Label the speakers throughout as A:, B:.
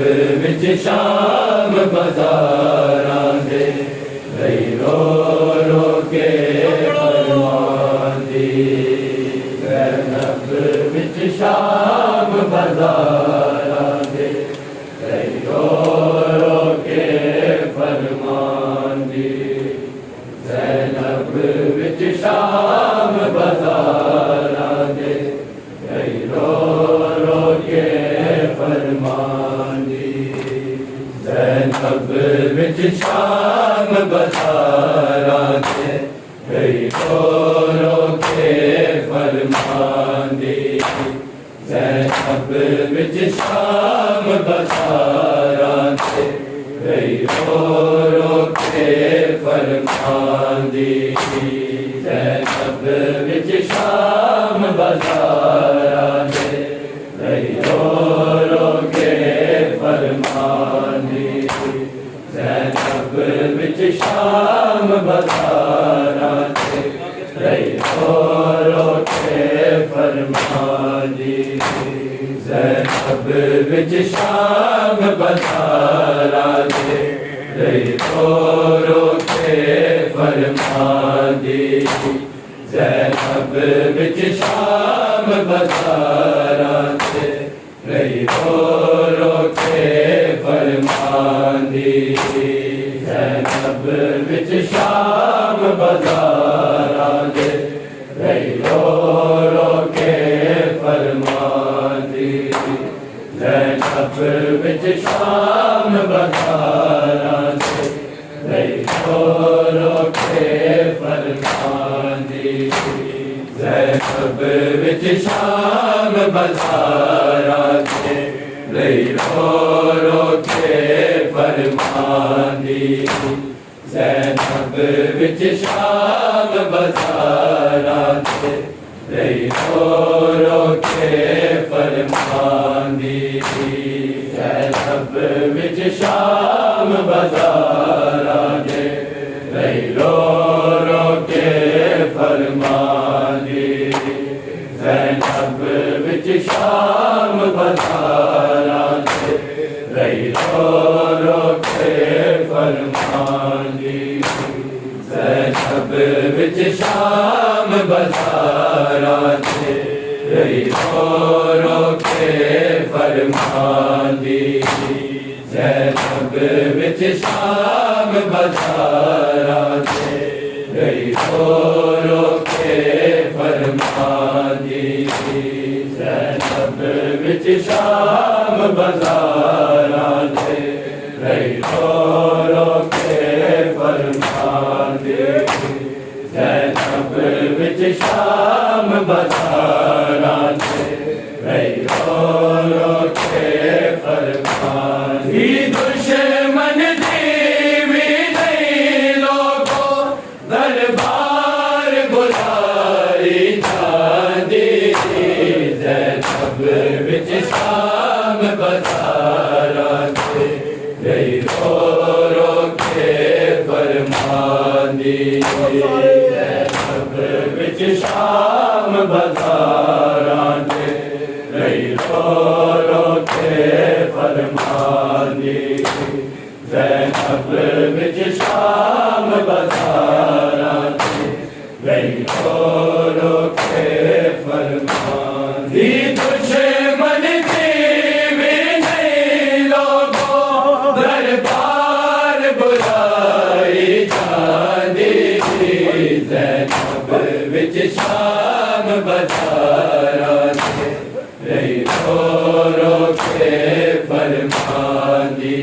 A: وچ شام بازاراں دے رہی رو رو کے فرماندی زینب وچ شام بازاراں دے رہی رو رو کے فرماندی زینب وچ شام بازاراں دے رہی رو رو کے فرماندی زینب وچ شام بازاراں دے رہی رو رو کے فرماندی زینب وچ شام بازاراں دے رہی رو رو کے فرماندی زینب وچ شام بازاراں دے رہی رو رو کے فرماندی زینب وچ شام بازاراں دے رہی رو رو کے فرماندی زینب وچ شام بازاراں دے رہی رو رو کے فرماندی زینب وچ شام بازاراں دے رہی رو رو کے فرماندی زینب وچ شام بازاراں دے رہی رو رو کے فرماندی زینب وچ شام بازاراں دے رہی رو رو کے فرماندی زینب وچ شام بازاراں دے رہی رو رو کے فرماندی زینب وچ شام بازاراں دے رہی رو رو کے فرماندی زینب وچ شام بازاراں دے رہی رو رو کے فرماندی زینب وچ شام بازاراں دے رہی رو رو کے فرماندی زینب وچ شام بازاراں دے رہی رو رو کے فرماندی زینب وچ شام بازاراں دے رہی رو رو کے فرماندی زینب وچ شام بازاراں دے رہی رو رو کے فرماندی زینب وچ شام بازاراں دے رہی رو رو کے فرماندی دشمن دی بھی نہیں لوگوں دربار بلائی جاندی زینب وچ شام بازاراں دے رہی رو رو کے فرماندی زینب وچ شام بازاراں دے رہی رو رو کے فرماندی زینب وچ شام بازاراں دے رہی رو رو کے فرماندی دشمن دی بھی نہیں لوگوں دربار بلائی جاندی زینب وچ شام بازاراں دے رہی رو رو کے فرماندی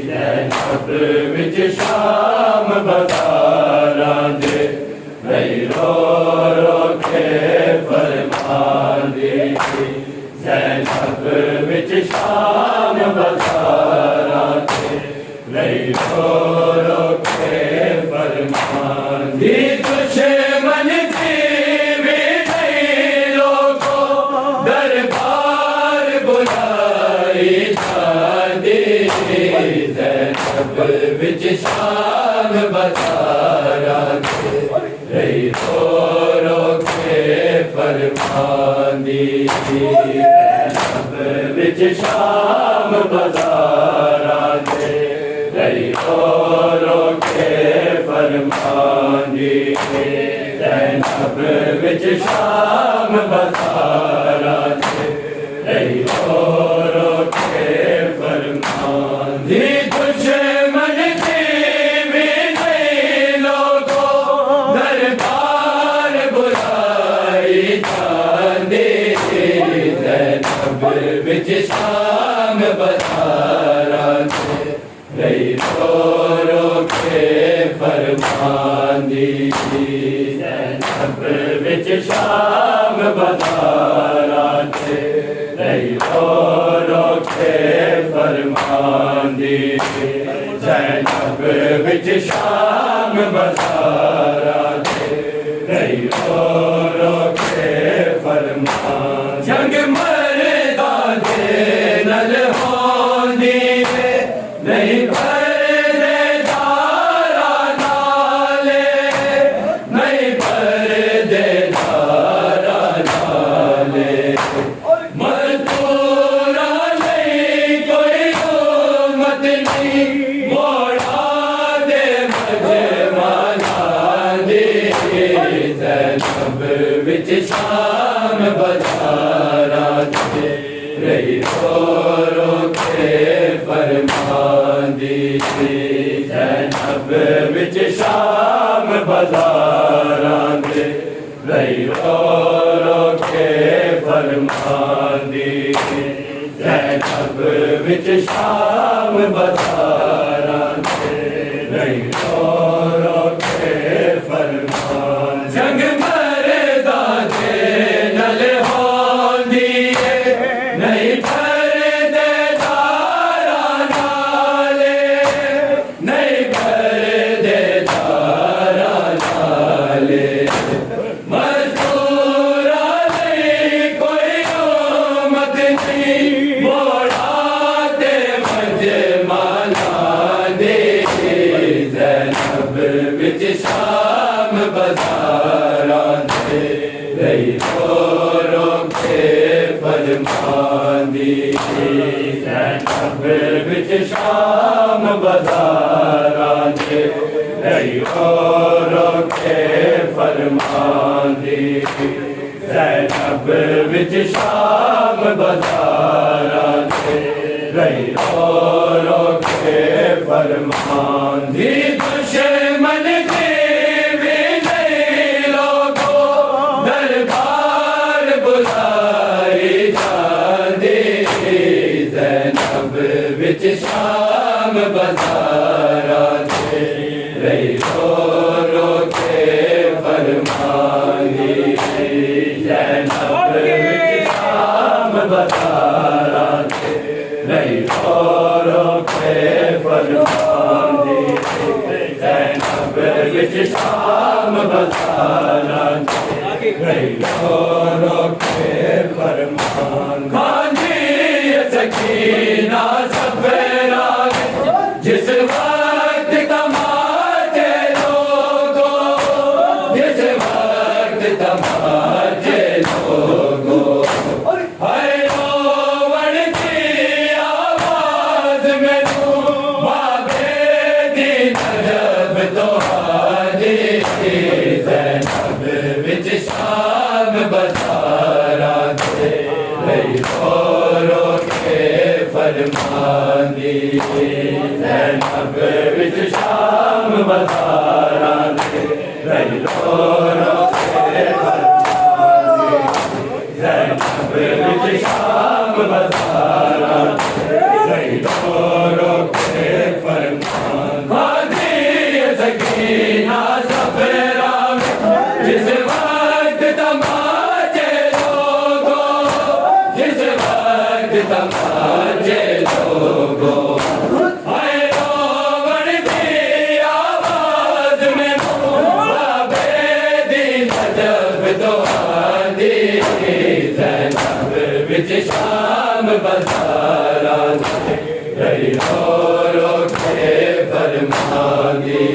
A: زینب وچ شام بازاراں دے رہی رو رو کے فرماندی زینب وچ شام بازاراں دے رہی رو رو کے فرماندی دشمن دی بھی نہیں لوگوں دربار بلائی جاندی زینب وچ شام بازاراں دے رہی رو رو کے فرماندی زینب وچ شام بازاراں دے رہی رو رو کے فرماندی زینب وچ شام بازاراں دے رہی رو رو کے فرماندی دشمن کی بھی نہیں لوگوں دربار بلائی جاندی زینب وچ شام بازاراں دے رہی رو رو کے فرماندی زینب وچ شام بازاراں دے رہی رو رو کے فرماندی زینب وچ شام بازاراں دے رہی رو رو کے فرماندی جنگ مرداں دے نال ہوندی نہیں پردے داراں نالے نہیں پردے داراں نالے مزدوراں نہیں کوئی امت نہیں موڑا دے مجمعاں دی زینب وچ شام بازاراں دے رہی رو رو کے فرماندی زینب وچ شام بازاراں دے رہی رو رو کے فرماندی زینب وچ شام بازاراں دے رہی رو رو کے فرماندی جنگ مرداں دے نال ہوندی نہیں پردے داراں نالے نہیں پردے داراں نالے مزدوراں نہیں کوئی امت نہیں موڑا دے مجمعاں دی زینب وچ شام بازاراں دے رہی رو رو کے فرماندی زینب وچ شام بازاراں دے رہی رو رو کے فرماندی زینب وچ شام بازاراں دے رہی رو رو کے فرماندی دشمن کی بھی نہیں لوگوں دربار بلائی جاندی زینب وچ شام بازاراں دے رہی رو رو کے فرماندی زینب وچ شام بازاراں دے رہی رو رو کے فرماندی زینب وچ شام بازاراں دے رہی رو رو کے فرماندی کھانجی سکینہ صفیرہ جس وقت تماچے لوگوں جس وقت تماچے لوگوں ہر روڑ کی آواز میں تو بابے دی نجف تو حالی زینب وچ شام بازاراں دے رہی رو رو کے فرماندی زینب وچ شام بازاراں دے رہی رو رو کے فرماندی زینب وچ شام بازاراں دے رہی رو رو کے فرماندی سکینہ صفیرہ جس وقت تماچے لوگوں جس وقت تماچے لوگوں ہائے روڑ کی آواز میں بابے دی نجف دعاندی زینب وچ شام بازاراں دے رہی رو رو کے فرماندی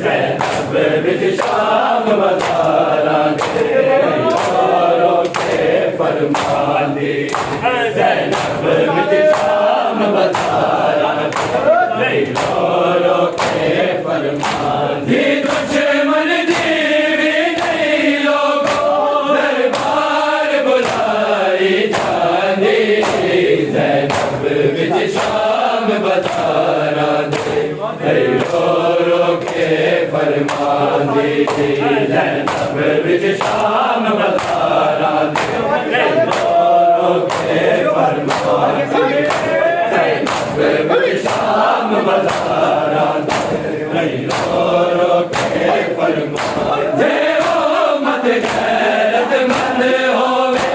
A: زینب وچ شام بازاراں دے رہی رو رو کے فرماندی زینب ਵਿੱਚ ਸ਼ਾਮ ਬਜ਼ਾਰਾਂ ਦੇ ਰੋ ਰੋ ਕੇ ਫਰਮਾਂਦੀ ਦੁਸ਼ਮਨ ਦੀ ਵੀ ਨਹੀਂ ਲੋਗੋ ਦਰਬਾਰ ਬੁਲਾਈ ਜਾਂਦੀ ਜ਼ੈਨਬ ਵਿੱਚ ਸ਼ਾਮ ਬਜ਼ਾਰਾਂ ਦੇ ਰੋ ਰੋ ਕੇ ਫਰਮਾਂਦੀ ਜ਼ੈਨਬ ਵਿੱਚ ਸ਼ਾਮ ਬਜ਼ਾਰਾਂ ਦੇ شام بازاراں رو رو کے فرماندے امت غیرت مند ہووے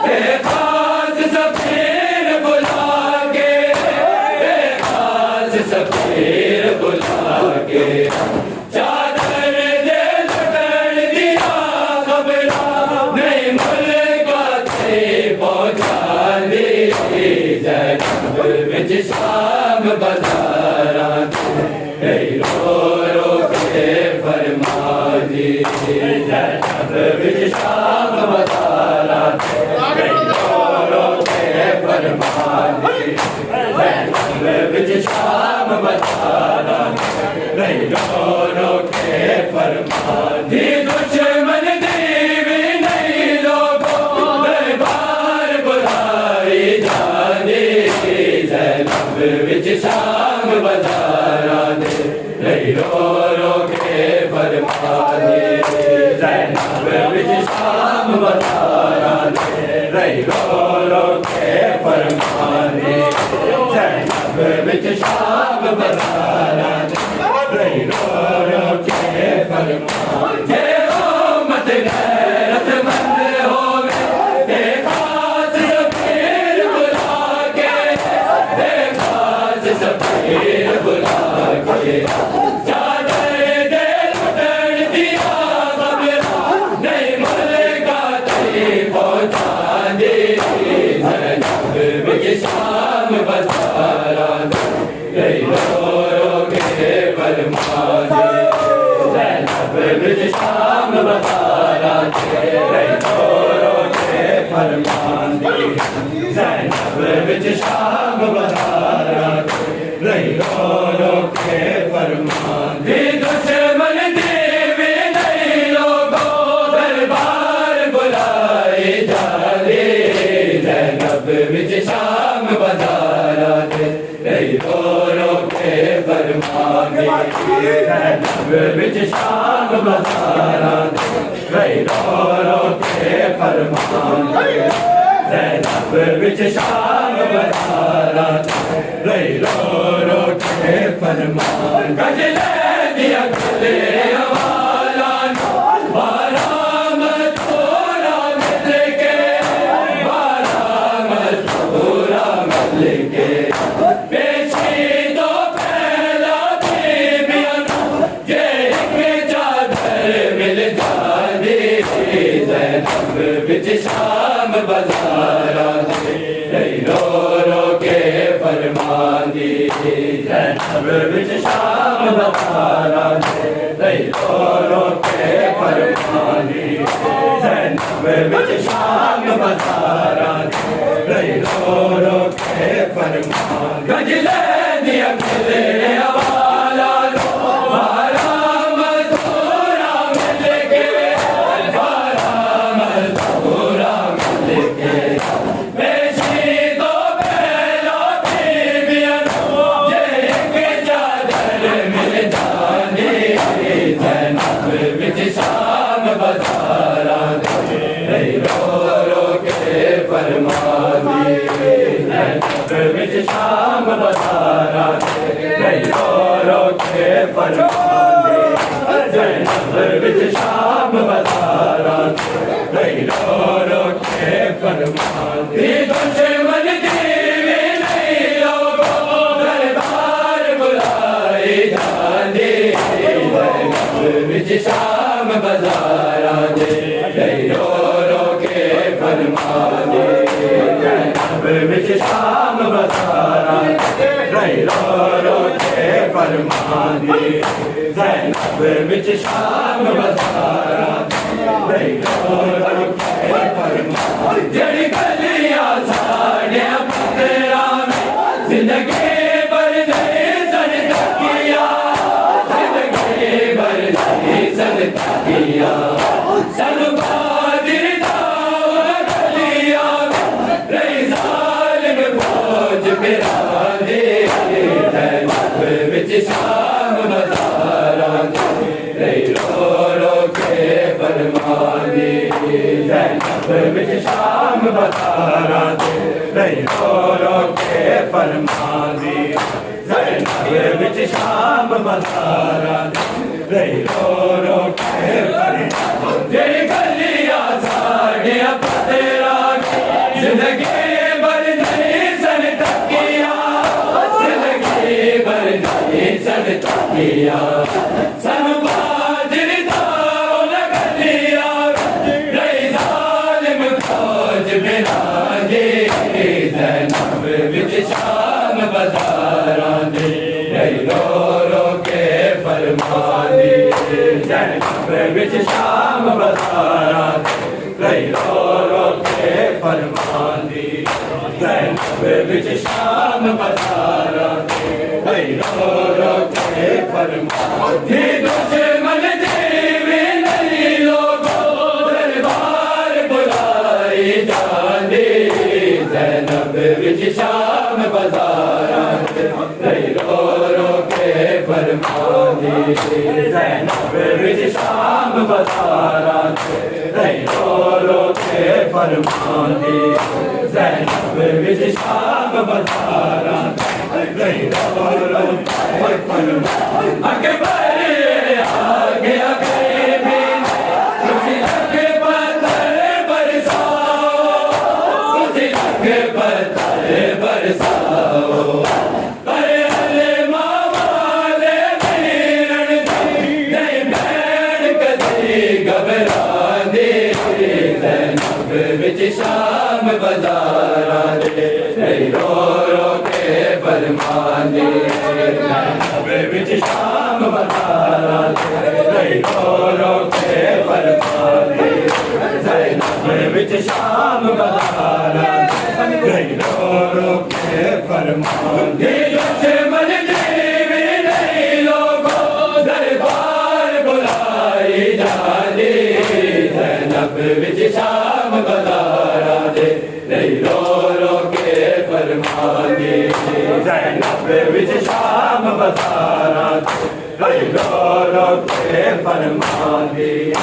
A: تے خاص سفیر بلا کے تے خاص سفیر بلا کے چادر دے لٹن دیا خبراں نہیں ملکاں تے پہنچاندی زینب وچ شام بازاراں تے رو رو کے فرماندی زینب وچ شام بازاراں تے رو رو کے فرماندی زینب وچ شام بازاراں تے رو رو کے فرماندی دشمن دی بھی نہیں لوگو دربار بلائی جاندی زینب وچ شام بازاراں دے رو رو کے فرماندی زینب وچ شام بازاراں دے رو رو کے فرماندی زینب وچ شام بازاراں دے رو رو کے فرماندی امت غیرت مند ہووے تے خاص سفیر بلا کے تے خاص سفیر بلا کے چادر دے لٹن دیا خبراں نہیں ملکاں تے پہنچاندی زینب وچ شام بازاراں دے رو رو کے فرماندی زینب وچ شام بازاراں دے رو رو کے فرماندی زینب وچ شام بازاراں دے رو رو کے فرماندی دشمن دی بھی نہیں لوگو دربار بلائی جاندی زینب وچ شام بازاراں دے رو رو کے فرماندی زینب وچ شام بازاراں دے رو رو کے فرماندی زینب وچ شام بازاراں دے رو رو کے فرماندی گجلے دیا گلے والاں بارہ مذکورہ مل کے بارہ مذکورہ مل کے پیشی تو پہلا بیبیاں جے ایک چادر مل جاندی زینب وچ شام بازاراں دے رو رو کے فرماندی زینب وچ شام بازاراں دے رو رو کے فرماندی زینب وچ شام بازاراں دے رو رو کے فرماندی گجلے دیا گلے والاں بارہ مذکورہ مل کے بارہ مذکورہ مل کے پیشی تو پہلا بیبیاں جے ایک چادر مل جاندی زینب وچ شام بازاراں دے رو رو کے فرماندی زینب وچ شام بازاراں دے رو رو کے فرماندی زینب وچ شام بازاراں دے رو رو کے فرماندی دشمن دی بھی نہیں لوگو دربار بلائی جاندی زینب وچ شام بازاراں دے رو رو کے فرماندی زینب وچ شام بازاراں دے رو رو کے فرماندی زینب وچ شام بازاراں دے رو رو کے فرماندی جڑی گلیاں ساڑیاں پتے زندگی بھر نہیں صدقہ کیا زندگی بھر نہیں صدقہ کیا سلوادر داؤ گلیا رہی ظالم فوج پھرا دے زینب وچ شام بازاراں رہی رو رو کے فرما دی زینب وچ شام بازاراں رہی رو رو کے فرما دی زینب وچ شام بازاراں رہی رو رو کے فرما دی گلیاں ساڑیاں پتھراں زندگی بھر نہیں صدقہ کیا زندگی بھر نہیں صدقہ کیا سلوادر داؤ گلیا رہی ظالم فوج پھرا دے زینب وچ شام بازاراں رہی رو رو کے فرما دی زینب وچ شام بازاراں رہی رو رو کے فرما دی زینب وچ شام بازاراں رہی رو رو کے فرما دی دشمن دی بھی نہیں لوگوں دربار بلائی جاندی زینب وچ شام بازاراں رہی رو رو کے فرما دی زینب وچ شام بازاراں رہی رو رو کے فرما دی زینب وچ شام بازاراں رہی رو رو کے فرما اکبر آ گیا قریبی اسی لگ پتھر برساؤ اسی لگ پتھر برساؤ شام بازاراں رہی رو رو کے فرما دی زینب وچ شام بازاراں رہی رو رو کے فرما دی زینب وچ شام بازاراں رہی رو رو کے فرما دی دشمن دی بھی نہیں لوگوں دربار بلائی جاندی زینب وچ شام بازاراں رہی رو رو کے فرما دی زینب وچ شام بازاراں رہی رو رو کے فرما دی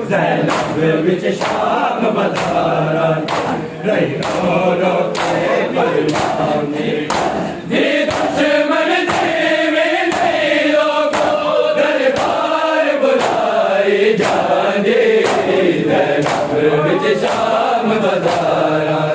A: زینب وچ شام بازاراں رہی رو رو کے فرما دی دشمن دی بھی نہیں لوگوں دربار بلائی جاندی زینب وچ شام بازاراں